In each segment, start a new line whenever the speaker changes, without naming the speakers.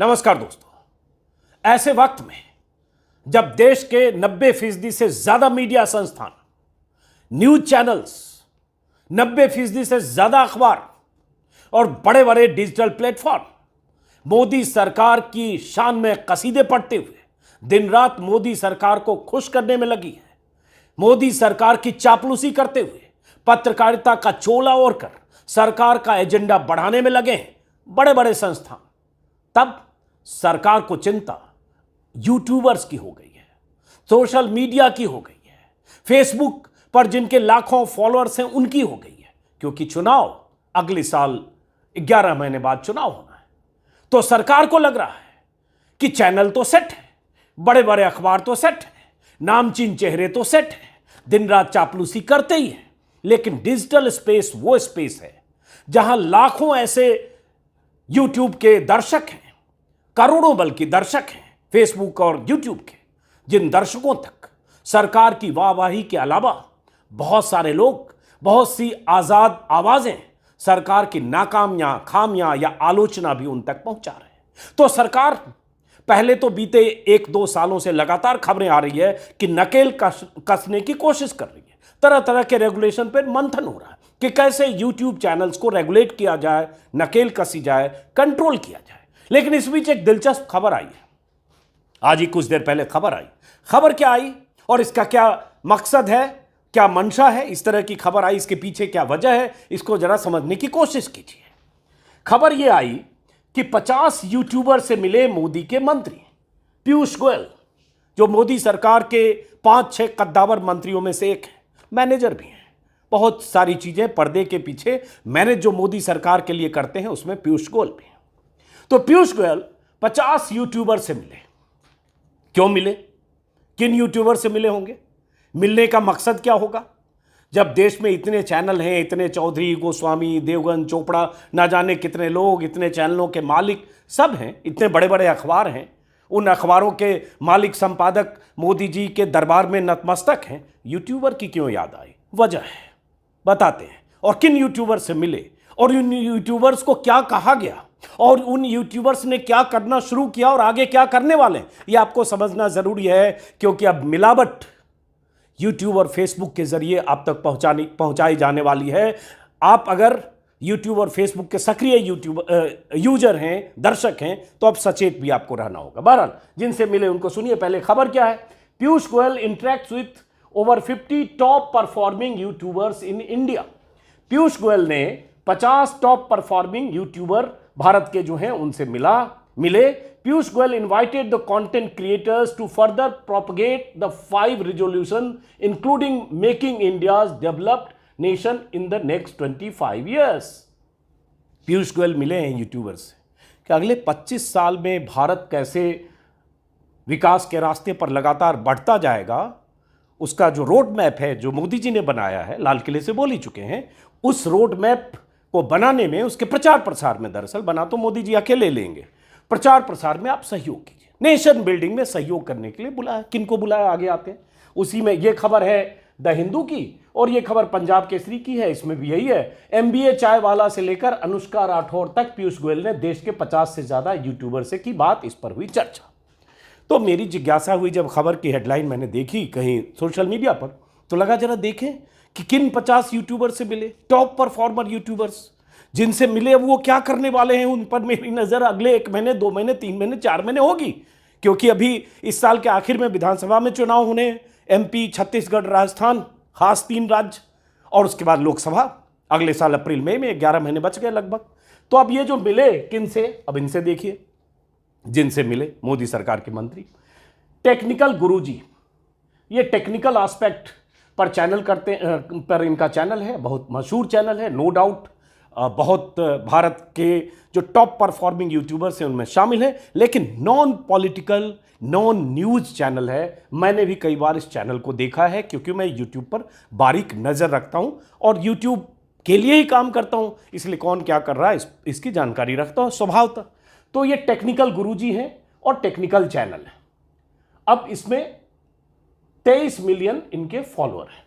नमस्कार दोस्तों। ऐसे वक्त में जब देश के 90% से ज्यादा मीडिया संस्थान, न्यूज चैनल्स, 90% से ज्यादा अखबार और बड़े बड़े डिजिटल प्लेटफॉर्म मोदी सरकार की शान में कसीदे पढ़ते हुए दिन रात मोदी सरकार को खुश करने में लगी है, मोदी सरकार की चापलूसी करते हुए पत्रकारिता का चोला ओढ़कर सरकार का एजेंडा बढ़ाने में लगे हैं बड़े बड़े संस्थान, तब सरकार को चिंता यूट्यूबर्स की हो गई है, सोशल मीडिया की हो गई है, फेसबुक पर जिनके लाखों फॉलोअर्स हैं उनकी हो गई है। क्योंकि चुनाव अगले साल 11 महीने बाद चुनाव होना है, तो सरकार को लग रहा है कि चैनल तो सेट है, बड़े बड़े अखबार तो सेट है, नामचीन चेहरे तो सेट है, दिन रात चापलूसी करते ही है। लेकिन डिजिटल स्पेस वो स्पेस है जहां लाखों ऐसे यूट्यूब के दर्शक हैं, करोड़ों बल्कि दर्शक हैं फेसबुक और यूट्यूब के, जिन दर्शकों तक सरकार की वाहवाही के अलावा बहुत सारे लोग, बहुत सी आजाद आवाजें सरकार की नाकामियां, खामियां या आलोचना भी उन तक पहुंचा रहे हैं। तो सरकार पहले तो बीते 1-2 सालों से लगातार खबरें आ रही है कि नकेल कसने की कोशिश कर रही है, तरह तरह के रेगुलेशन पर मंथन हो रहा है कि कैसे यूट्यूब चैनल्स को रेगुलेट किया जाए, नकेल कसी जाए, कंट्रोल किया जाए। लेकिन इस बीच एक दिलचस्प खबर आई है, आज ही कुछ देर पहले खबर आई। खबर क्या आई और इसका क्या मकसद है, क्या मंशा है, इस तरह की खबर आई, इसके पीछे क्या वजह है, इसको जरा समझने की कोशिश कीजिए। खबर यह आई कि 50 यूट्यूबर से मिले मोदी के मंत्री पीयूष गोयल, जो मोदी सरकार के 5-6 कद्दावर मंत्रियों में से एक है, मैनेजर भी हैं, बहुत सारी चीजें पर्दे के पीछे मैनेज जो मोदी सरकार के लिए करते हैं उसमें पीयूष गोयल भी हैं। तो पीयूष गोयल 50 यूट्यूबर से मिले। क्यों मिले, किन यूट्यूबर से मिले होंगे, मिलने का मकसद क्या होगा? जब देश में इतने चैनल हैं, इतने चौधरी, गोस्वामी, देवगन, चोपड़ा, ना जाने कितने लोग, इतने चैनलों के मालिक सब हैं, इतने बड़े बड़े अखबार हैं, उन अखबारों के मालिक संपादक मोदी जी के दरबार में नतमस्तक हैं, यूट्यूबर की क्यों याद आई? वजह है, बताते हैं। और किन यूट्यूबर से मिले और उन यूट्यूबर्स को क्या कहा गया और उन यूट्यूबर्स ने क्या करना शुरू किया और आगे क्या करने वाले हैं, ये आपको समझना जरूरी है। क्योंकि अब मिलावट यूट्यूब और फेसबुक के जरिए आप तक पहुंचाई जाने वाली है। आप अगर यूट्यूब और फेसबुक के सक्रिय यूजर हैं, दर्शक हैं, तो अब सचेत भी आपको रहना होगा। बहरहाल जिनसे मिले उनको सुनिए। पहले खबर क्या है? Piyush Goyal interacts with over 50 top performing YouTubers in India. Piyush Goyal ने 50 टॉप परफॉर्मिंग यूट्यूबर भारत के जो हैं उनसे मिले। Piyush Goyal invited the content creators to further propagate the 5 resolution including making India's developed nation in the next 25 years. Piyush Goyal मिले हैं यूट्यूबर्स से कि अगले 25 साल में भारत कैसे विकास के रास्ते पर लगातार बढ़ता जाएगा, उसका जो रोड मैप है जो मोदी जी ने बनाया है, लाल किले से बोल ही चुके हैं, उस रोड मैप को बनाने में, उसके प्रचार प्रसार में, दरअसल बना तो मोदी जी अकेले लेंगे, प्रचार प्रसार में आप सहयोग कीजिए, नेशन बिल्डिंग में सहयोग करने के लिए बुलाया। किनको बुलाया, आगे आते हैं। उसी में ये खबर है द हिंदू की और ये खबर पंजाब केसरी की है, इसमें भी यही है। MBA चाय वाला से लेकर अनुष्का राठौर तक पीयूष गोयल ने देश के 50 से ज्यादा यूट्यूबर से की बात, इस पर हुई चर्चा। तो मेरी जिज्ञासा हुई जब खबर की हेडलाइन मैंने देखी कहीं सोशल मीडिया पर, तो लगा जरा देखें कि किन 50 यूट्यूबर से मिले, टॉप परफॉर्मर यूट्यूबर्स जिनसे मिले वो क्या करने वाले हैं। उन पर मेरी नज़र अगले 1 महीने, 2 महीने, 3 महीने, 4 महीने होगी। क्योंकि अभी इस साल के आखिर में विधानसभा में चुनाव होने, MP, छत्तीसगढ़, राजस्थान, खास 3 राज्य, और उसके बाद लोकसभा अगले साल अप्रैल मई में 11 महीने बच गए लगभग। तो अब ये जो मिले किन से, अब इनसे देखिए। जिनसे मिले मोदी सरकार के मंत्री, टेक्निकल गुरुजी, ये टेक्निकल एस्पेक्ट पर चैनल करते पर इनका चैनल है, बहुत मशहूर चैनल है, नो डाउट। बहुत भारत के जो टॉप परफॉर्मिंग यूट्यूबर्स हैं उनमें शामिल है, लेकिन non political, non news channel है। मैंने भी कई बार इस चैनल को देखा है क्योंकि मैं यूट्यूब पर बारीक नज़र रखता हूं और यूट्यूब के लिए ही काम करता हूं, इसलिए कौन क्या कर रहा है इसकी जानकारी रखता हूं स्वभावतः। तो ये टेक्निकल गुरुजी हैं और टेक्निकल चैनल है। अब इसमें 23 मिलियन इनके फॉलोअर हैं।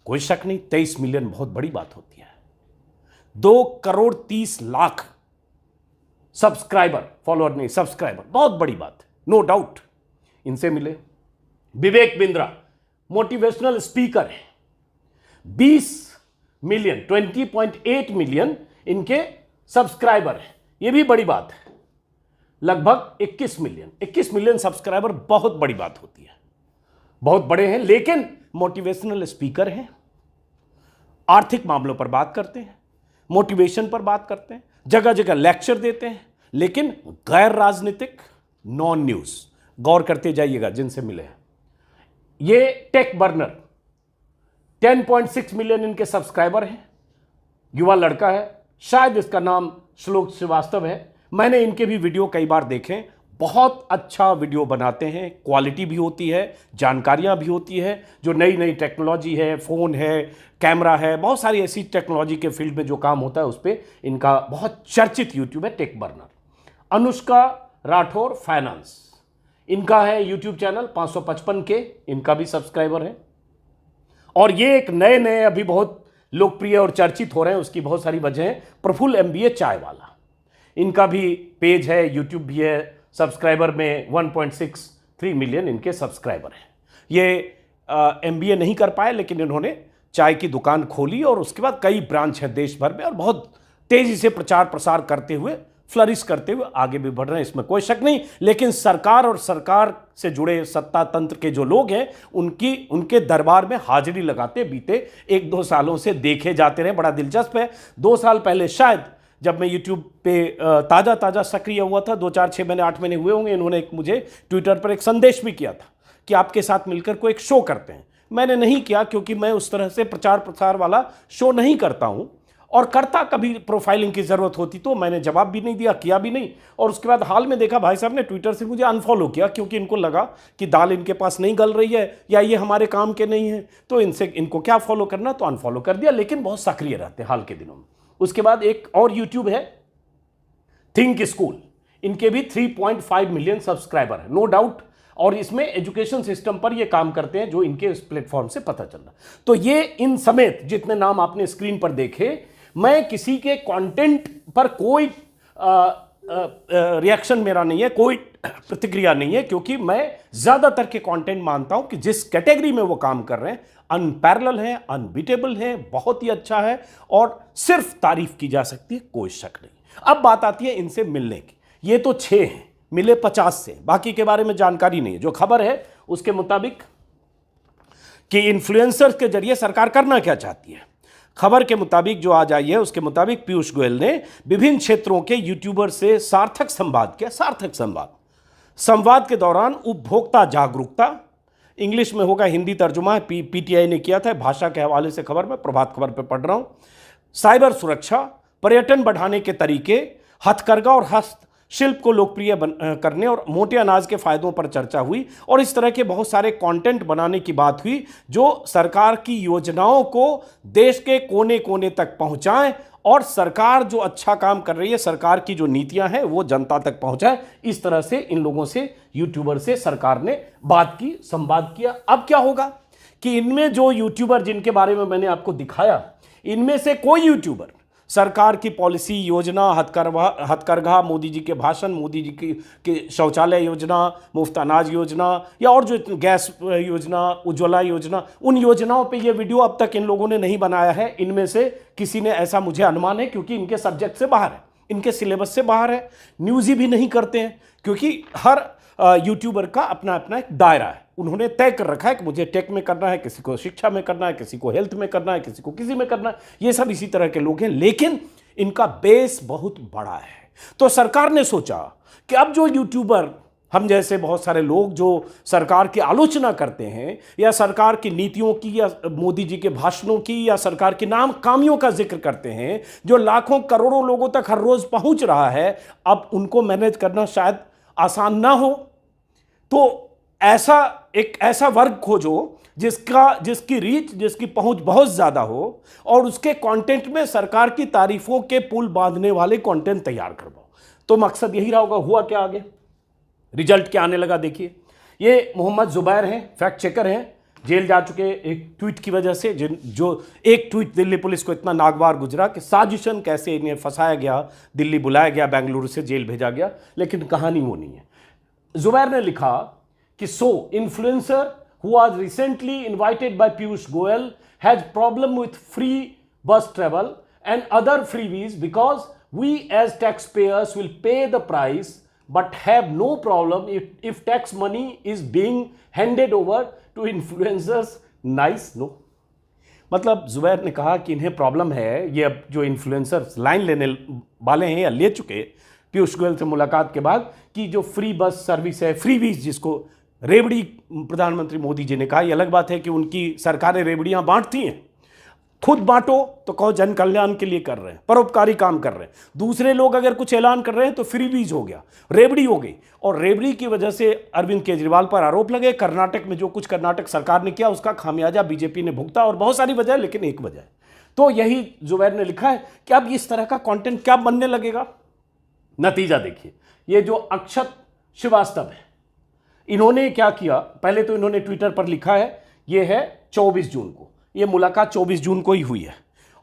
कोई शक नहीं, 23 मिलियन बहुत बड़ी बात होती है। 2 करोड़ 30 लाख सब्सक्राइबर, फॉलोअर नहीं सब्सक्राइबर, बहुत बड़ी बात है, नो डाउट। इनसे मिले। विवेक बिंद्रा मोटिवेशनल स्पीकर है, 20 मिलियन 20.8 मिलियन इनके सब्सक्राइबर हैं, ये भी बड़ी बात है। लगभग 21 मिलियन सब्सक्राइबर बहुत बड़ी बात होती है, बहुत बड़े हैं, लेकिन मोटिवेशनल स्पीकर हैं, आर्थिक मामलों पर बात करते हैं, मोटिवेशन पर बात करते हैं, जगह जगह लेक्चर देते हैं, लेकिन गैर राजनीतिक, नॉन न्यूज। गौर करते जाइएगा जिनसे मिले हैं। ये टेक बर्नर 10.6 मिलियन इनके सब्सक्राइबर हैं, युवा लड़का है, शायद इसका नाम श्लोक श्रीवास्तव है। मैंने इनके भी वीडियो कई बार देखे, बहुत अच्छा वीडियो बनाते हैं, क्वालिटी भी होती है, जानकारियां भी होती है, जो नई नई टेक्नोलॉजी है, फ़ोन है, कैमरा है, बहुत सारी ऐसी टेक्नोलॉजी के फील्ड में जो काम होता है उस पर इनका बहुत चर्चित यूट्यूब है, tech burner. Anushka Rathore finance, इनका है यूट्यूब चैनल, 555 के इनका भी सब्सक्राइबर है। और ये एक नए नए अभी बहुत लोकप्रिय और चर्चित हो रहे हैं, उसकी बहुत सारी वजह है। प्रफुल्ल MBA चाय वाला, इनका भी पेज है, यूट्यूब भी है, सब्सक्राइबर में 1.63 मिलियन इनके सब्सक्राइबर हैं। ये MBA नहीं कर पाए, लेकिन इन्होंने चाय की दुकान खोली और उसके बाद कई ब्रांच हैं देश भर में, और बहुत तेजी से प्रचार प्रसार करते हुए, फ्लरिश करते हुए आगे भी बढ़ रहे हैं, इसमें कोई शक नहीं। लेकिन सरकार और सरकार से जुड़े सत्ता तंत्र के जो लोग हैं उनके दरबार में हाजिरी लगाते बीते 1-2 सालों से देखे जाते रहे। बड़ा दिलचस्प है, 2 साल पहले शायद जब मैं यूट्यूब पे ताज़ा सक्रिय हुआ था, 2, 4, 6 महीने 8 महीने हुए होंगे, इन्होंने मुझे ट्विटर पर एक संदेश भी किया था कि आपके साथ मिलकर कोई एक शो करते हैं। मैंने नहीं किया, क्योंकि मैं उस तरह से प्रचार प्रसार वाला शो नहीं करता हूं, और करता कभी प्रोफाइलिंग की ज़रूरत होती तो मैंने जवाब भी नहीं दिया, किया भी नहीं। और उसके बाद हाल में देखा भाई साहब ने ट्विटर से मुझे अनफॉलो किया, क्योंकि इनको लगा कि दाल इनके पास नहीं गल रही है या ये हमारे काम के नहीं है, तो इनको क्या फॉलो करना, तो अनफॉलो कर दिया। लेकिन बहुत सक्रिय रहते हैं हाल के दिनों में। उसके बाद एक और यूट्यूब है, थिंक स्कूल, इनके भी 3.5 मिलियन सब्सक्राइबर है, नो डाउट। और इसमें एजुकेशन सिस्टम पर ये काम करते हैं, जो इनके इस प्लेटफॉर्म से पता चल रहा। तो ये इन समेत जितने नाम आपने स्क्रीन पर देखे, मैं किसी के कंटेंट पर कोई रिएक्शन मेरा नहीं है, कोई प्रतिक्रिया नहीं है, क्योंकि मैं ज्यादातर के कंटेंट मानता हूं कि जिस कैटेगरी में वो काम कर रहे हैं अनपैरेलल है, अनबीटेबल है, बहुत ही अच्छा है, और सिर्फ तारीफ की जा सकती है, कोई शक नहीं। अब बात आती है इनसे मिलने की। ये तो 6 हैं, मिले 50 से, बाकी के बारे में जानकारी नहीं है। जो खबर है उसके मुताबिक कि इन्फ्लुएंसर्स के जरिए सरकार करना क्या चाहती है, खबर के मुताबिक जो आज आई है उसके मुताबिक पीयूष गोयल ने विभिन्न क्षेत्रों के यूट्यूबर से सार्थक संवाद किया। सार्थक संवाद के दौरान उपभोक्ता जागरूकता, इंग्लिश में होगा, हिंदी तर्जुमा है, PTI ने किया था, भाषा के हवाले से खबर में प्रभात खबर पे पढ़ रहा हूं। साइबर सुरक्षा, पर्यटन बढ़ाने के तरीके, हथकरघा और हस्तशिल्प को लोकप्रिय करने और मोटे अनाज के फायदों पर चर्चा हुई। और इस तरह के बहुत सारे कंटेंट बनाने की बात हुई, जो सरकार की योजनाओं को देश के कोने कोने तक पहुंचाएं, और सरकार जो अच्छा काम कर रही है, सरकार की जो नीतियां हैं वो जनता तक पहुंचाए। इस तरह से इन लोगों से, यूट्यूबर से सरकार ने बात की, संवाद किया। अब क्या होगा कि इनमें जो यूट्यूबर जिनके बारे में मैंने आपको दिखाया, इनमें से कोई यूट्यूबर सरकार की पॉलिसी, योजना, हथकरघा, मोदी जी के भाषण, मोदी जी की शौचालय योजना, मुफ्त अनाज योजना, या और जो गैस योजना, उज्ज्वला योजना, उन योजनाओं पे ये वीडियो अब तक इन लोगों ने नहीं बनाया है। इनमें से किसी ने, ऐसा मुझे अनुमान है, क्योंकि इनके सब्जेक्ट से बाहर है, इनके सिलेबस से बाहर है। न्यूज़ ही भी नहीं करते हैं, क्योंकि हर यूट्यूबर का अपना अपना एक दायरा है। उन्होंने तय कर रखा है कि मुझे टेक में करना है, किसी को शिक्षा में करना है, किसी को हेल्थ में करना है, किसी को किसी में करना है। ये सब इसी तरह के लोग हैं, लेकिन इनका बेस बहुत बड़ा है। तो सरकार ने सोचा कि अब जो यूट्यूबर, हम जैसे बहुत सारे लोग जो सरकार की आलोचना करते हैं, या सरकार की नीतियों की, या मोदी जी के भाषणों की, या सरकार के नाम कामियों का जिक्र करते हैं, जो लाखों करोड़ों लोगों तक हर रोज पहुंच रहा है, अब उनको मैनेज करना शायद आसान ना हो। तो एक ऐसा वर्ग खोजो जिसकी रीच, जिसकी पहुंच बहुत ज्यादा हो, और उसके कंटेंट में सरकार की तारीफों के पुल बांधने वाले कंटेंट तैयार करवाओ। तो मकसद यही रहा होगा। हुआ क्या आगे, रिजल्ट क्या आने लगा, देखिए। ये मोहम्मद जुबैर हैं, फैक्ट चेकर हैं, जेल जा चुके एक ट्वीट की वजह से, जो एक ट्वीट दिल्ली पुलिस को इतना नागवार गुजरा कि साजिशन कैसे इन्हें फंसाया गया, दिल्ली बुलाया गया, बेंगलुरु से जेल भेजा गया, लेकिन कहानी वो नहीं है। जुबैर ने लिखा कि so influencer who was recently invited by Piyush Goyal has problem with free bus travel and other freebies because we as tax payers will pay the price but have no problem if tax money is being handed over to influencers. Nice, no? मतलब जुबैर ने कहा कि इन्हें problem है, ये अब जो influencers line लेने वाले हैं या ले चुके पीयूष गोयल से मुलाकात के बाद, कि जो फ्री बस सर्विस है, फ्री वीज जिसको रेवड़ी प्रधानमंत्री मोदी जी ने कहा, ये अलग बात है कि उनकी सरकारें रेवड़ियां बांटती हैं, खुद बांटो तो कहो जन कल्याण के लिए कर रहे हैं, परोपकारी काम कर रहे हैं। दूसरे लोग अगर कुछ ऐलान कर रहे हैं तो फ्रीबीज हो गया, रेवड़ी हो गई, और रेवड़ी की वजह से अरविंद केजरीवाल पर आरोप लगे। कर्नाटक में जो कुछ कर्नाटक सरकार ने किया उसका खामियाजा बीजेपी ने भुगता, और बहुत सारी वजह, लेकिन एक वजह है। तो यही जुबैर ने लिखा है कि अब इस तरह का कंटेंट क्या बनने लगेगा। नतीजा देखिए, ये जो अक्षत श्रीवास्तव है, इन्होंने क्या किया, पहले तो इन्होंने ट्विटर पर लिखा है, ये है 24 जून को, ये मुलाकात 24 जून को ही हुई है,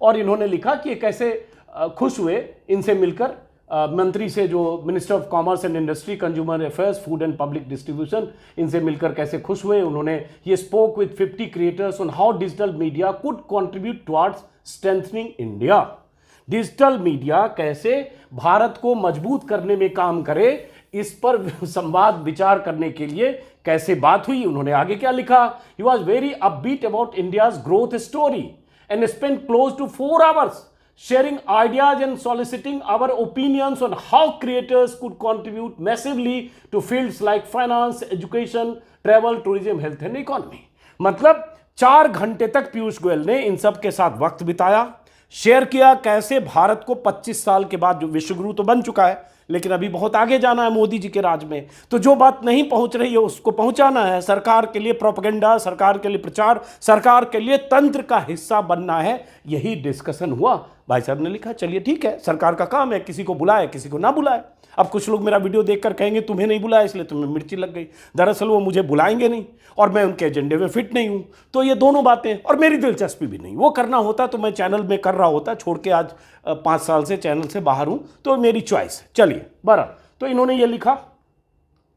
और इन्होंने लिखा कि कैसे खुश हुए इनसे मिलकर, मंत्री से, जो minister of commerce and industry, consumer affairs, food and public distribution, इनसे मिलकर कैसे खुश हुए उन्होंने। ये spoke with 50 creators on how digital media could contribute towards strengthening India. Digital media कैसे भारत को मजबूत करने में काम करे, इस पर संवाद विचार करने के लिए कैसे बात हुई। उन्होंने आगे क्या लिखा, he was very upbeat about India's growth story and spend close to 4 hours sharing ideas and soliciting our opinions on how creators could contribute massively to fields like finance, education, travel, tourism, health and economy। मतलब 4 घंटे तक पीयूष गोयल ने इन सब के साथ वक्त बिताया, share किया कैसे भारत को 25 साल के बाद, जो विश्वगुरु तो बन चुका है लेकिन अभी बहुत आगे जाना है मोदी जी के राज में, तो जो बात नहीं पहुंच रही है उसको पहुंचाना है, सरकार के लिए प्रोपेगेंडा, सरकार के लिए प्रचार, सरकार के लिए तंत्र का हिस्सा बनना है, यही डिस्कशन हुआ। भाई साहब ने लिखा चलिए ठीक है, सरकार का काम है, किसी को बुलाए किसी को ना बुलाए। अब कुछ लोग मेरा वीडियो देखकर कहेंगे तुम्हें नहीं बुलाया इसलिए तुम्हें मिर्ची लग गई, दरअसल वो मुझे बुलाएंगे नहीं और मैं उनके एजेंडे में फिट नहीं हूं, तो ये दोनों बातें, और मेरी दिलचस्पी भी नहीं, वो करना होता तो मैं चैनल में कर रहा होता, छोड़ के आज 5 साल से चैनल से बाहर हूं, तो मेरी चॉइस है। चलिए बहरहाल, तो इन्होंने ये लिखा,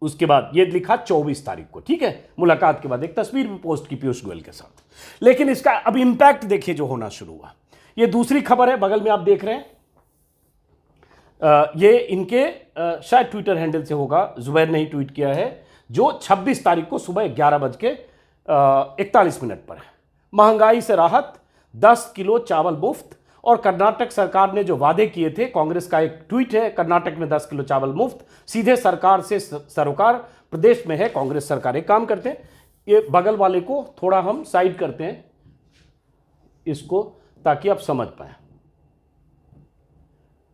उसके बाद ये लिखा 24 तारीख को, ठीक है, मुलाकात के बाद एक तस्वीर भी पोस्ट की पीयूष गोयल के साथ। लेकिन इसका अब इंपैक्ट देखिए जो होना शुरू हुआ। ये दूसरी खबर है, बगल में आप देख रहे हैं, ये इनके शायद ट्विटर हैंडल से होगा, जुबैर ने ही ट्वीट किया है, जो 26 तारीख को सुबह 11:41 पर है। महंगाई से राहत, 10 किलो चावल मुफ्त, और कर्नाटक सरकार ने जो वादे किए थे, कांग्रेस का एक ट्वीट है, कर्नाटक में 10 किलो चावल मुफ्त, सीधे सरकार से सरोकार, प्रदेश में है कांग्रेस सरकारें काम करते हैं। ये बगल वाले को थोड़ा हम साइड करते हैं इसको, ताकि आप समझ पाए।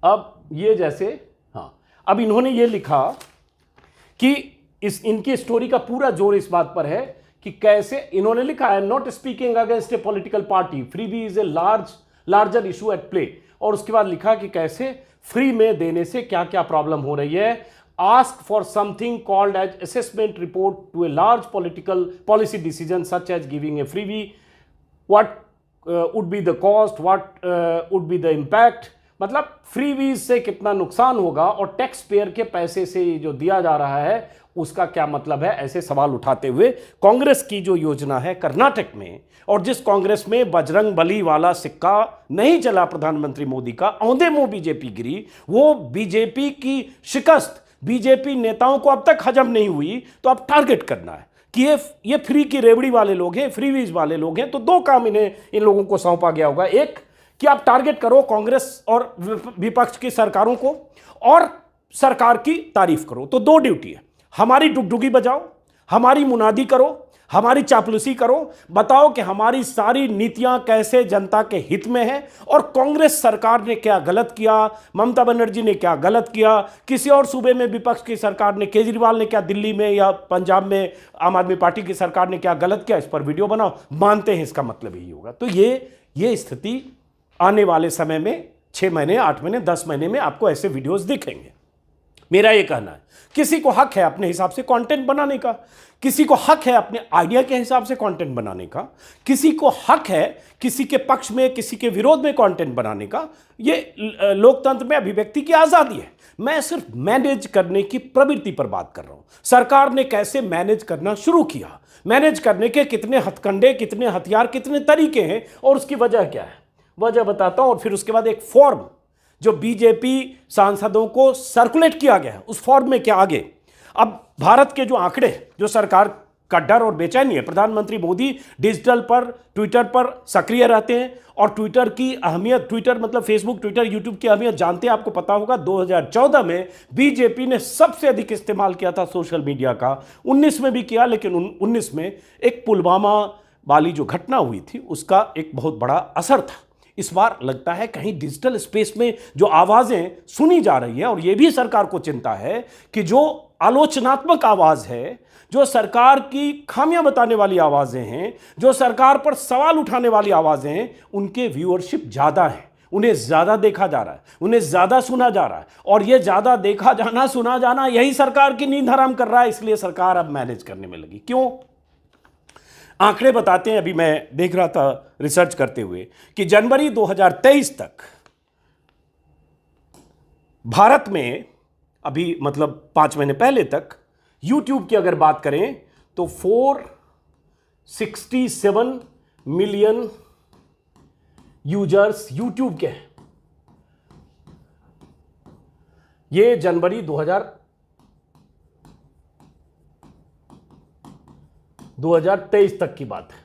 अब ये जैसे, हाँ, अब इन्होंने ये लिखा कि इनकी स्टोरी का पूरा जोर इस बात पर है कि कैसे, इन्होंने लिखा है, not speaking against A political party, freebie is a larger issue at play, और उसके बाद लिखा कि कैसे फ्री में देने से क्या क्या प्रॉब्लम हो रही है। Ask for something called age assessment report to a large policy decision such as giving a freebie, what would be the cost, what would be the impact, मतलब फ्रीवीज से कितना नुकसान होगा और टैक्स पेयर के पैसे से जो दिया जा रहा है उसका क्या मतलब है, ऐसे सवाल उठाते हुए कांग्रेस की जो योजना है कर्नाटक में, और जिस कांग्रेस में बजरंग बली वाला सिक्का नहीं चला प्रधानमंत्री मोदी का, औंधे मुंह बीजेपी गिरी, वो बीजेपी की शिकस्त बीजेपी नेताओं को अब तक हजम नहीं हुई, तो अब टारगेट करना है कि ये फ्री की रेवड़ी वाले लोग हैं, फ्रीवीज वाले लोग हैं। तो 2 काम इन लोगों को सौंपा गया होगा, एक कि आप टारगेट करो कांग्रेस और विपक्ष की सरकारों को, और सरकार की तारीफ करो। तो 2 ड्यूटी है, हमारी डुगडुगी बजाओ, हमारी मुनादी करो, हमारी चापलूसी करो, बताओ कि हमारी सारी नीतियां कैसे जनता के हित में है, और कांग्रेस सरकार ने क्या गलत किया, ममता बनर्जी ने क्या गलत किया, किसी और सूबे में विपक्ष की सरकार ने, केजरीवाल ने क्या दिल्ली में या पंजाब में आम आदमी पार्टी की सरकार ने क्या गलत किया, इस पर वीडियो बनाओ। मानते हैं इसका मतलब यही होगा। तो ये स्थिति आने वाले समय में 6 महीने, 8 महीने, 10 महीने में आपको ऐसे वीडियोस दिखेंगे। मेरा ये कहना है, किसी को हक है अपने हिसाब से कंटेंट बनाने का, किसी को हक है अपने आइडिया के हिसाब से कंटेंट बनाने का, किसी को हक है किसी के पक्ष में किसी के विरोध में कंटेंट बनाने का। ये लोकतंत्र में अभिव्यक्ति की आजादी है। मैं सिर्फ मैनेज करने की प्रवृत्ति पर बात कर रहा हूं। सरकार ने कैसे मैनेज करना शुरू किया, मैनेज करने के कितने हथकंडे, कितने हथियार, कितने तरीके हैं और उसकी वजह क्या है, वजह बताता हूं। और फिर उसके बाद एक फॉर्म जो बीजेपी सांसदों को सर्कुलेट किया गया है, उस फॉर्म में क्या आगे। अब भारत के जो आंकड़े, जो सरकार का डर और बेचैनी है, प्रधानमंत्री मोदी डिजिटल पर, ट्विटर पर सक्रिय रहते हैं और ट्विटर की अहमियत, ट्विटर मतलब फेसबुक, ट्विटर, यूट्यूब की अहमियत जानते हैं। आपको पता होगा 2014 में बीजेपी ने सबसे अधिक इस्तेमाल किया था सोशल मीडिया का, 19 में भी किया, लेकिन 19 में एक पुलवामा वाली जो घटना हुई थी उसका एक बहुत बड़ा असर था। इस बार लगता है कहीं डिजिटल स्पेस में जो आवाज़ें सुनी जा रही हैं, और ये भी सरकार को चिंता है कि जो आलोचनात्मक आवाज़ है, जो सरकार की खामियां बताने वाली आवाज़ें हैं, जो सरकार पर सवाल उठाने वाली आवाज़ें हैं, उनके व्यूअरशिप ज़्यादा है, उन्हें ज़्यादा देखा जा रहा है, उन्हें ज़्यादा सुना जा रहा है। और ये ज़्यादा देखा जाना, सुना जाना, यही सरकार की नींद हराम कर रहा है। इसलिए सरकार अब मैनेज करने में लगी। क्यों? आंकड़े बताते हैं, अभी मैं देख रहा था रिसर्च करते हुए कि जनवरी 2023 तक भारत में, अभी मतलब 5 महीने पहले तक, YouTube की अगर बात करें तो 467 मिलियन यूजर्स YouTube के हैं। ये जनवरी 2023 तक की बात है।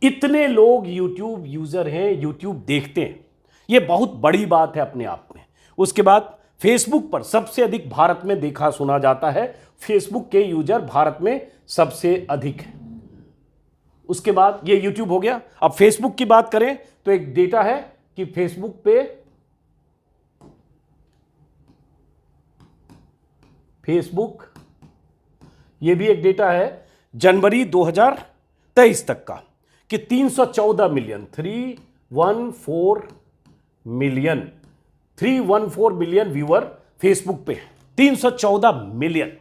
इतने लोग YouTube यूजर हैं, YouTube देखते हैं, ये बहुत बड़ी बात है अपने आप में। उसके बाद फेसबुक पर सबसे अधिक भारत में देखा सुना जाता है, फेसबुक के यूजर भारत में सबसे अधिक है। उसके बाद ये YouTube हो गया। अब फेसबुक की बात करें तो एक डेटा है कि फेसबुक ये भी एक डेटा है जनवरी 2023 तक का कि 314 मिलियन 314 मिलियन व्यूअर फेसबुक पे, 314 मिलियन।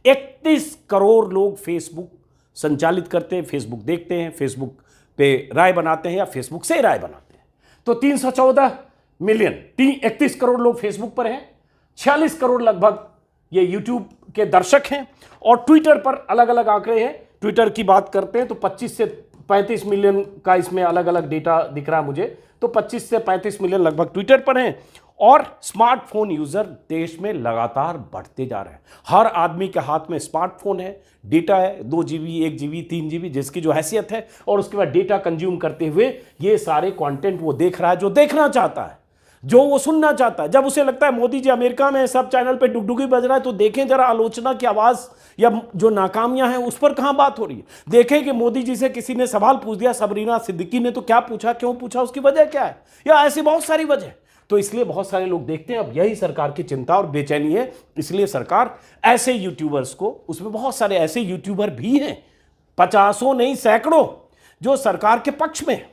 31 करोड़ लोग फेसबुक संचालित करते हैं, फेसबुक देखते हैं, फेसबुक पे राय बनाते हैं या फेसबुक से राय बनाते हैं। तो 314 मिलियन, 31 करोड़ लोग फेसबुक पर हैं, 46 करोड़ लगभग ये यूट्यूब के दर्शक हैं। और ट्विटर पर अलग अलग आंकड़े हैं। ट्विटर की बात करते हैं तो 25 से 35 मिलियन का इसमें अलग अलग डेटा दिख रहा है मुझे, तो 25 से 35 मिलियन लगभग ट्विटर पर हैं। और स्मार्टफोन यूजर देश में लगातार बढ़ते जा रहे हैं। हर आदमी के हाथ में स्मार्टफोन है, डेटा है, 2 GB, 1 GB, 3 GB, जिसकी जो हैसियत है, और उसके बाद डेटा कंज्यूम करते हुए ये सारे कंटेंट वो देख रहा है जो देखना चाहता है, जो वो सुनना चाहता है। जब उसे लगता है मोदी जी अमेरिका में सब चैनल पे डुगडुगी बज रहा है, तो देखें जरा आलोचना की आवाज या जो नाकामियां हैं उस पर कहां बात हो रही है। देखें कि मोदी जी से किसी ने सवाल पूछ दिया, सबरीना सिद्दीकी ने, तो क्या पूछा, क्यों पूछा, उसकी वजह क्या है, या ऐसी बहुत सारी वजह। तो इसलिए बहुत सारे लोग देखते हैं। अब यही सरकार की चिंता और बेचैनी है। इसलिए सरकार ऐसे यूट्यूबर्स को, उसमें बहुत सारे ऐसे यूट्यूबर भी हैं, 50 नहीं सैकड़ों, जो सरकार के पक्ष में,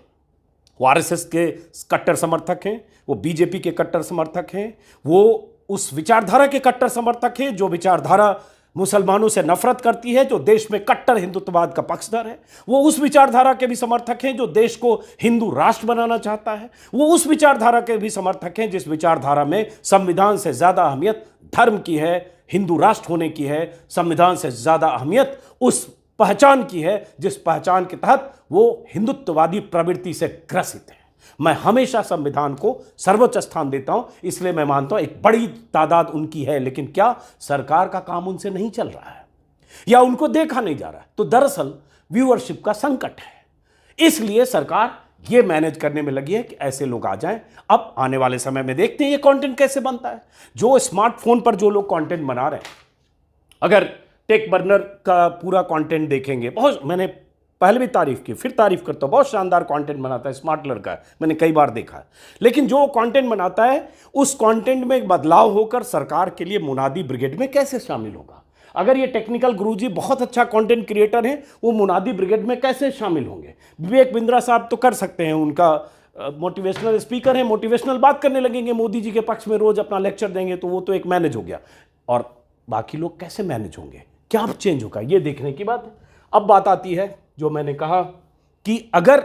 वो आरएसएस के कट्टर समर्थक हैं, वो बीजेपी के कट्टर समर्थक हैं, वो उस विचारधारा के कट्टर समर्थक हैं जो विचारधारा मुसलमानों से नफरत करती है, जो देश में कट्टर हिंदुत्ववाद का पक्षधर है। वो उस विचारधारा के भी समर्थक हैं जो देश को हिंदू राष्ट्र बनाना चाहता है। वो उस विचारधारा के भी समर्थक हैं जिस विचारधारा में संविधान से ज्यादा अहमियत धर्म की है, हिंदू राष्ट्र होने की है। संविधान से ज्यादा अहमियत उस पहचान की है जिस पहचान के तहत वो हिंदुत्ववादी प्रवृत्ति से ग्रसित है। मैं हमेशा संविधान को सर्वोच्च स्थान देता हूं, इसलिए मैं मानता हूं एक बड़ी तादाद उनकी है, लेकिन क्या सरकार का काम उनसे नहीं चल रहा है या उनको देखा नहीं जा रहा है? तो दरअसल व्यूअरशिप का संकट है। इसलिए सरकार ये मैनेज करने में लगी है कि ऐसे लोग आ जाएं। अब आने वाले समय में देखते हैं ये कंटेंट कैसे बनता है। जो स्मार्टफोन पर जो लोग कंटेंट बना रहे हैं, अगर टेक बर्नर का पूरा कंटेंट देखेंगे, बहुत, मैंने पहले भी तारीफ की, फिर तारीफ करता हूं, बहुत शानदार कंटेंट बनाता है, स्मार्ट लड़का है, मैंने कई बार देखा है। लेकिन जो कंटेंट बनाता है उस कंटेंट में एक बदलाव होकर सरकार के लिए मुनादी ब्रिगेड में कैसे शामिल होगा? अगर ये टेक्निकल गुरुजी बहुत अच्छा कंटेंट क्रिएटर हैं, वो मुनादी ब्रिगेड में कैसे शामिल होंगे? विवेक बिंद्रा साहब तो कर सकते हैं, उनका मोटिवेशनल स्पीकर है, मोटिवेशनल बात करने लगेंगे, मोदी जी के पक्ष में रोज अपना लेक्चर देंगे, तो वो तो एक मैनेज हो गया। और बाकी लोग कैसे मैनेज होंगे, क्या चेंज होगा, ये देखने की बात है। अब बात आती है जो मैंने कहा कि अगर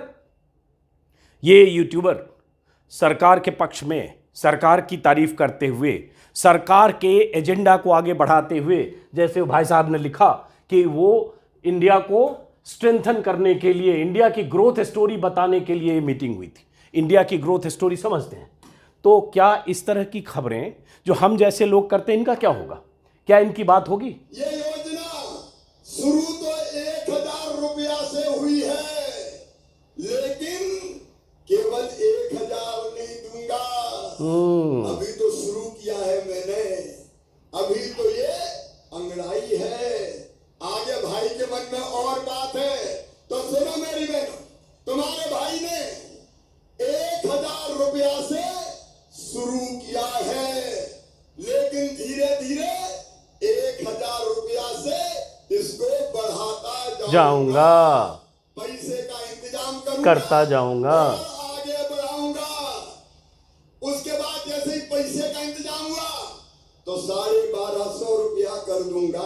ये यूट्यूबर सरकार के पक्ष में, सरकार की तारीफ करते हुए, सरकार के एजेंडा को आगे बढ़ाते हुए, जैसे भाई साहब ने लिखा कि वो इंडिया को स्ट्रेंथन करने के लिए, इंडिया की ग्रोथ स्टोरी बताने के लिए मीटिंग हुई थी, इंडिया की ग्रोथ स्टोरी समझते हैं, तो क्या इस तरह की खबरें जो हम जैसे लोग करते हैं, इनका क्या होगा, क्या इनकी बात होगी?
ये योजना शुरू तो 1000 रुपया से हुई है, लेकिन केवल 1000 नहीं दूंगा। अभी तो शुरू किया है मैंने, अभी तो ये अंगड़ाई है, आगे भाई के मन में और बात है। तो सुनो मेरी बहन, तुम्हारे भाई ने 1000 रुपया से शुरू किया है, लेकिन धीरे धीरे 1000 रुपया से इसको बढ़ाता
जाऊंगा,
पैसे का इंतजाम करूंगा,
करता जाऊंगा,
आगे बढ़ाऊंगा। उसके बाद जैसे ही पैसे का इंतजाम हुआ तो 1250 रुपया कर दूंगा,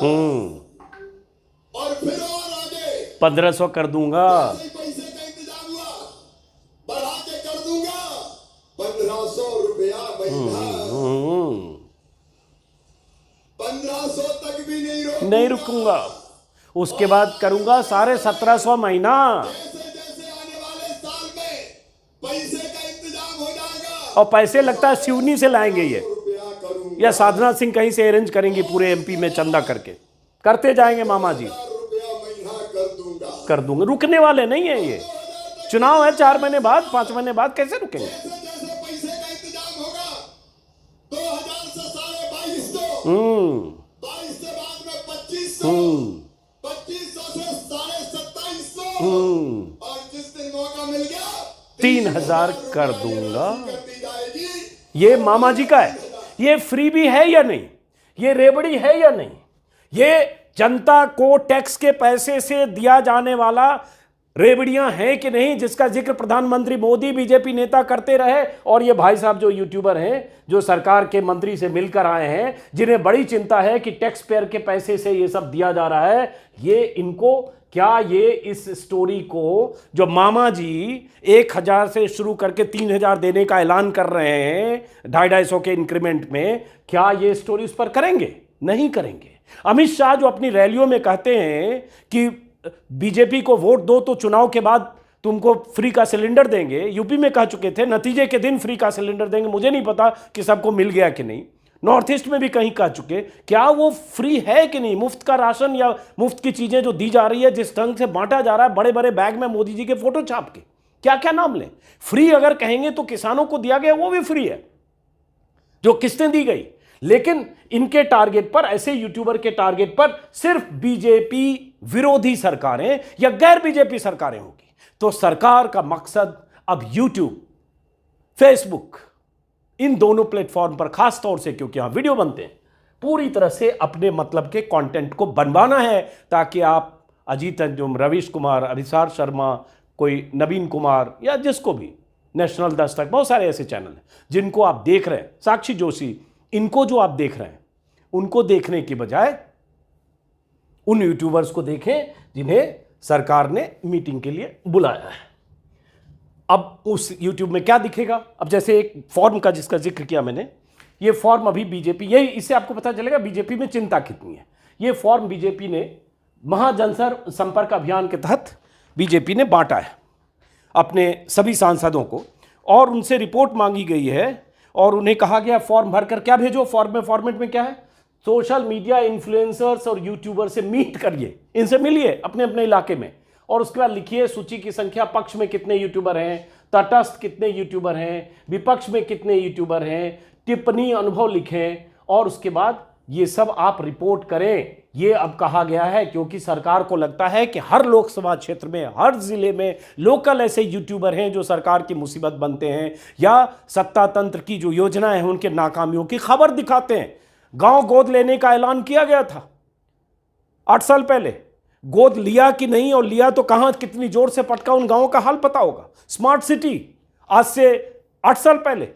और फिर और आगे
1500 कर दूंगा,
जैसे ही पैसे का इंतजाम हुआ बढ़ा के कर दूंगा 1500 रुपया महीना। 1500 तक भी
नहीं रुकूंगा, उसके बाद करूंगा 1750 महीना।
जैसे जैसे आने वाले साल में पैसे का इंतजाम हो जाएगा,
और पैसे लगता है सिवनी से लाएंगे ये,
रुपया करूंगा,
या साधना सिंह कहीं से अरेंज करेंगी, पूरे एमपी में चंदा करके करते जाएंगे मामा जी,
रुपया महीना
कर दूंगा। रुकने वाले नहीं है ये, चुनाव है 4 महीने बाद, 5 महीने बाद, कैसे रुकेंगे?
जैसे जैसे पैसे का इंतजाम होगा 2000 से 2250, 22 से बाद में 2500, 2500 से 2750, और जिस दिन मौका मिल गया
3000 कर दूंगा।
कर दी जाएगी।
ये मामा जी का है, ये फ्री भी है या नहीं, ये रेबड़ी है या नहीं, ये जनता को टैक्स के पैसे से दिया जाने वाला रेबड़ियां हैं कि नहीं, जिसका जिक्र प्रधानमंत्री मोदी, बीजेपी नेता करते रहे, और ये भाई साहब जो यूट्यूबर हैं, जो सरकार के मंत्री से मिलकर आए हैं, जिन्हें बड़ी चिंता है कि टैक्स पेयर के पैसे से ये सब दिया जा रहा है, ये इनको क्या, ये इस स्टोरी को जो मामा जी 1000 से शुरू करके 3000 देने का ऐलान कर रहे हैं 250 के इंक्रीमेंट में, क्या ये स्टोरी उस पर करेंगे? नहीं करेंगे। अमित शाह जो अपनी रैलियों में कहते हैं कि बीजेपी को वोट दो तो चुनाव के बाद तुमको फ्री का सिलेंडर देंगे, यूपी में कह चुके थे नतीजे के दिन फ्री का सिलेंडर देंगे, मुझे नहीं पता कि सबको मिल गया कि नहीं, नॉर्थ ईस्ट में भी कहीं कह चुके, क्या वो फ्री है कि नहीं? मुफ्त का राशन या मुफ्त की चीजें जो दी जा रही है, जिस ढंग से बांटा जा रहा है बड़े बड़े बैग में मोदी जी के फोटो छाप के, क्या क्या नाम लें, फ्री अगर कहेंगे तो किसानों को दिया गया वो भी फ्री है, जो किस्तें दी गई, लेकिन इनके टारगेट पर, ऐसे यूट्यूबर के टारगेट पर सिर्फ बीजेपी विरोधी सरकारें या गैर बीजेपी सरकारें होगी। तो सरकार का मकसद अब यूट्यूब, फेसबुक, इन दोनों प्लेटफॉर्म पर खास तौर से, क्योंकि यहां वीडियो बनते हैं, पूरी तरह से अपने मतलब के कंटेंट को बनवाना है, ताकि आप अजीत अंजुम, रवीश कुमार, अभिसार शर्मा, कोई नवीन कुमार, या जिसको भी, नेशनल दस्तक, बहुत सारे ऐसे चैनल हैं जिनको आप देख रहे हैं, साक्षी जोशी, इनको जो आप देख रहे हैं, उनको देखने की बजाय उन यूट्यूबर्स को देखें जिन्हें सरकार ने मीटिंग के लिए बुलाया है। अब उस यूट्यूब में क्या दिखेगा? अब जैसे एक फॉर्म का जिसका जिक्र किया मैंने, ये फॉर्म अभी बीजेपी, यही इससे आपको पता चलेगा बीजेपी में चिंता कितनी है। ये फॉर्म बीजेपी ने महाजनसर संपर्क अभियान के तहत बीजेपी ने बांटा है अपने सभी सांसदों को, और उनसे रिपोर्ट मांगी गई है, और उन्हें कहा गया फॉर्म भरकर क्या भेजो। फॉर्म में, फॉर्मेट में क्या है, सोशल मीडिया इन्फ्लुएंसर्स और यूट्यूबर से मीट करिए, इनसे मिलिए अपने अपने इलाके में, और उसके बाद लिखिए सूची की संख्या, पक्ष में कितने यूट्यूबर हैं, तटस्थ कितने यूट्यूबर हैं, विपक्ष में कितने यूट्यूबर हैं, टिप्पणी अनुभव लिखें, और उसके बाद ये सब आप रिपोर्ट करें। ये अब कहा गया है क्योंकि सरकार को लगता है कि हर लोकसभा क्षेत्र में, हर जिले में लोकल ऐसे यूट्यूबर हैं जो सरकार की मुसीबत बनते हैं, या सत्ता तंत्र की जो योजनाएं हैं उनके नाकामियों की खबर दिखाते हैं। गांव गोद लेने का ऐलान किया गया था 8 साल पहले, गोद लिया कि नहीं, और लिया तो कहां, कितनी जोर से पटका, उन गांवों का हाल पता होगा। स्मार्ट सिटी आज से 8 साल पहले,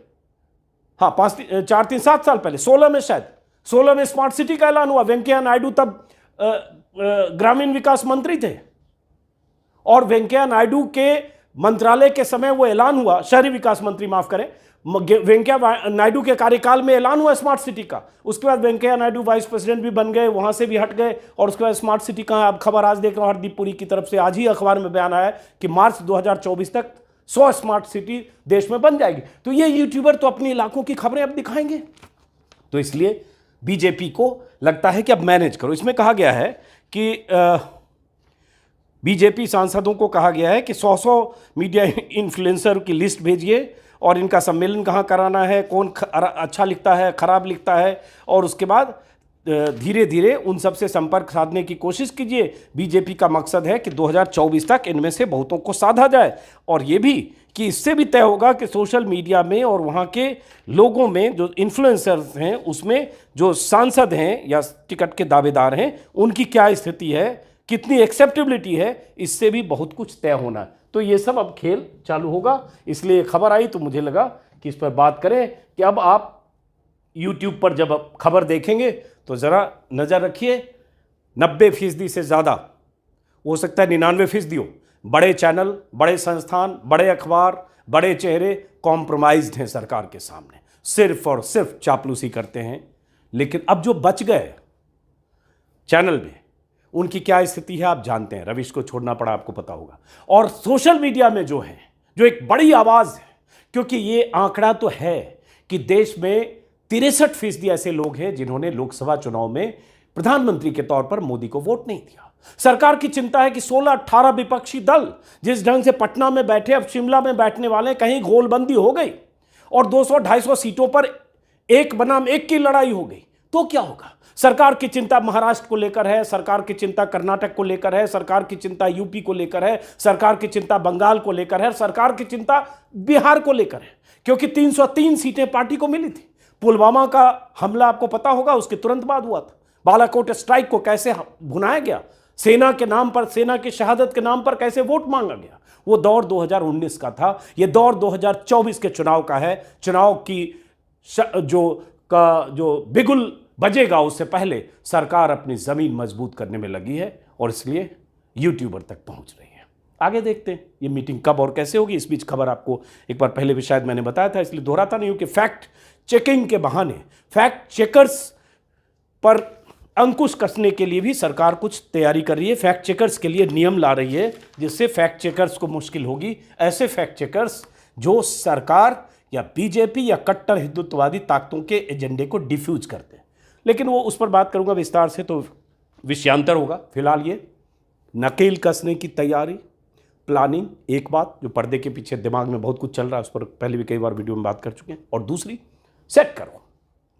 हाँ 7 साल पहले, 16 में शायद 16 में स्मार्ट सिटी का ऐलान हुआ, वेंकैया नायडू तब ग्रामीण विकास मंत्री थे और वेंकैया नायडू के मंत्रालय के समय वो ऐलान हुआ, शहरी विकास मंत्री माफ करें, वेंकैया नायडू के कार्यकाल में ऐलान हुआ स्मार्ट सिटी का। उसके बाद वेंकैया नायडू वाइस प्रेसिडेंट भी बन गए, वहां से भी हट गए और उसके बाद स्मार्ट सिटी का अब खबर आज देख रहा हूं हरदीप पुरी की तरफ से, आज ही अखबार में बयान आया कि मार्च 2024 तक 100 स्मार्ट सिटी देश में बन जाएगी। तो ये यूट्यूबर तो अपने इलाकों की खबरें अब दिखाएंगे, तो इसलिए बीजेपी को लगता है कि अब मैनेज करो। इसमें कहा गया है कि बीजेपी सांसदों को कहा गया है कि 100 मीडिया इन्फ्लुएंसर की लिस्ट भेजिए और इनका सम्मेलन कहाँ कराना है, कौन अच्छा लिखता है, खराब लिखता है, और उसके बाद धीरे धीरे उन सब से संपर्क साधने की कोशिश कीजिए। बीजेपी का मकसद है कि 2024 तक इनमें से बहुतों को साधा जाए, और ये भी कि इससे भी तय होगा कि सोशल मीडिया में और वहाँ के लोगों में जो इन्फ्लुएंसर्स हैं उसमें जो सांसद हैं या टिकट के दावेदार हैं उनकी क्या स्थिति है, कितनी एक्सेप्टेबिलिटी है, इससे भी बहुत कुछ तय होना है। तो ये सब अब खेल चालू होगा, इसलिए खबर आई तो मुझे लगा कि इस पर बात करें कि अब आप YouTube पर जब खबर देखेंगे तो ज़रा नज़र रखिए, 90% से ज़्यादा, हो सकता है 99% हो, बड़े चैनल, बड़े संस्थान, बड़े अखबार, बड़े चेहरे कॉम्प्रोमाइज्ड हैं सरकार के सामने, सिर्फ और सिर्फ चापलूसी करते हैं। लेकिन अब जो बच गए चैनल में उनकी क्या स्थिति है आप जानते हैं, रविश को छोड़ना पड़ा आपको पता होगा। और सोशल मीडिया में जो है, जो एक बड़ी आवाज़ है, क्योंकि ये आंकड़ा तो है कि देश में 63% ऐसे लोग हैं जिन्होंने लोकसभा चुनाव में प्रधानमंत्री के तौर पर मोदी को वोट नहीं दिया। सरकार की चिंता है कि 16-18 विपक्षी दल जिस ढंग से पटना में बैठे अब शिमला में बैठने वाले, कहीं गोलबंदी हो गई और 200-250 सीटों पर एक बनाम एक की लड़ाई हो गई तो क्या होगा। सरकार की चिंता महाराष्ट्र को लेकर है, सरकार की चिंता कर्नाटक को लेकर है, सरकार की चिंता यूपी को लेकर है, सरकार की चिंता बंगाल को लेकर है, सरकार की चिंता बिहार को लेकर है, क्योंकि 303 सीटें पार्टी को मिली थी। पुलवामा का हमला आपको पता होगा, उसके तुरंत बाद हुआ था। बालाकोट स्ट्राइक को कैसे भुनाया गया, सेना के नाम पर, सेना की शहादत के नाम पर कैसे वोट मांगा गया, वो दौर 2019 का था। ये दौर 2024 के चुनाव का है। चुनाव की जो बिगुल बजेगा उससे पहले सरकार अपनी जमीन मजबूत करने में लगी है और इसलिए यूट्यूबर तक पहुंच रही है। आगे देखते हैं ये मीटिंग कब और कैसे होगी। इस बीच खबर आपको एक बार पहले भी शायद मैंने बताया था, इसलिए दोहराता नहीं हूं कि फैक्ट चेकिंग के बहाने फैक्ट चेकर्स पर अंकुश कसने के लिए भी सरकार कुछ तैयारी कर रही है। फैक्ट चेकर्स के लिए नियम ला रही है जिससे फैक्ट चेकर्स को मुश्किल होगी। ऐसे फैक्ट चेकर्स जो सरकार या बीजेपी या कट्टर हिंदुत्ववादी ताकतों के एजेंडे को डिफ्यूज करते हैं, लेकिन वो उस पर बात करूंगा विस्तार से, तो विषयांतर होगा। फिलहाल ये नकेल कसने की तैयारी, प्लानिंग, एक बात जो पर्दे के पीछे दिमाग में बहुत कुछ चल रहा है, उस पर पहले भी कई बार वीडियो में बात कर चुके हैं। और दूसरी, सेट करो,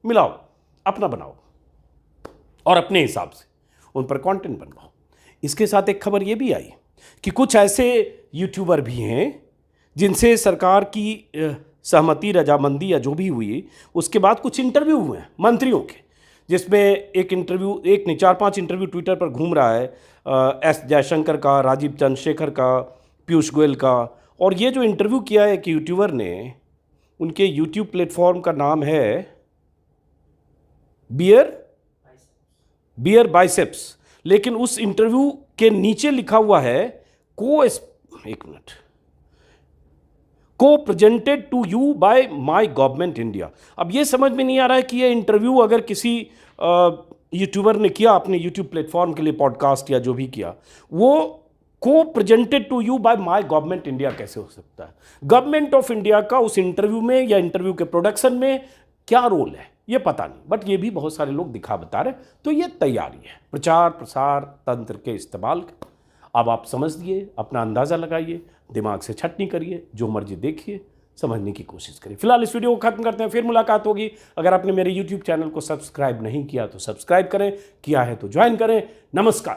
मिलाओ, अपना बनाओ और अपने हिसाब से उन पर कंटेंट बनवाओ। इसके साथ एक खबर ये भी आई कि कुछ ऐसे यूट्यूबर भी हैं जिनसे सरकार की सहमति, रजामंदी या जो भी हुई, उसके बाद कुछ इंटरव्यू हुए हैं मंत्रियों के, जिसमें एक नहीं 4-5 इंटरव्यू ट्विटर पर घूम रहा है, एस जयशंकर का, राजीव चंद्रशेखर का, पीयूष गोयल का। और ये जो इंटरव्यू किया है एक यूट्यूबर ने, उनके यूट्यूब प्लेटफॉर्म का नाम है बियर बाइसेप्स, लेकिन उस इंटरव्यू के नीचे लिखा हुआ है को presented to you by my government India. अब ये समझ में नहीं आ रहा है कि ये इंटरव्यू अगर किसी यूट्यूबर ने किया अपने यूट्यूब प्लेटफॉर्म के लिए, पॉडकास्ट या जो भी किया, वो को presented to you by my government India कैसे हो सकता है। गवर्नमेंट ऑफ इंडिया का उस इंटरव्यू में या इंटरव्यू के प्रोडक्शन में क्या रोल है ये पता नहीं, बट ये भी बहुत सारे लोग दिखा बता रहे। तो ये तैयारी है प्रचार प्रसार तंत्र के इस्तेमाल। अब आप समझ लिए, अपना अंदाज़ा लगाइए, दिमाग से छटनी करिए, जो मर्जी देखिए, समझने की कोशिश करिए। फिलहाल इस वीडियो को खत्म करते हैं, फिर मुलाकात होगी। अगर आपने मेरे YouTube चैनल को सब्सक्राइब नहीं किया तो सब्सक्राइब करें, किया है तो ज्वाइन करें। नमस्कार।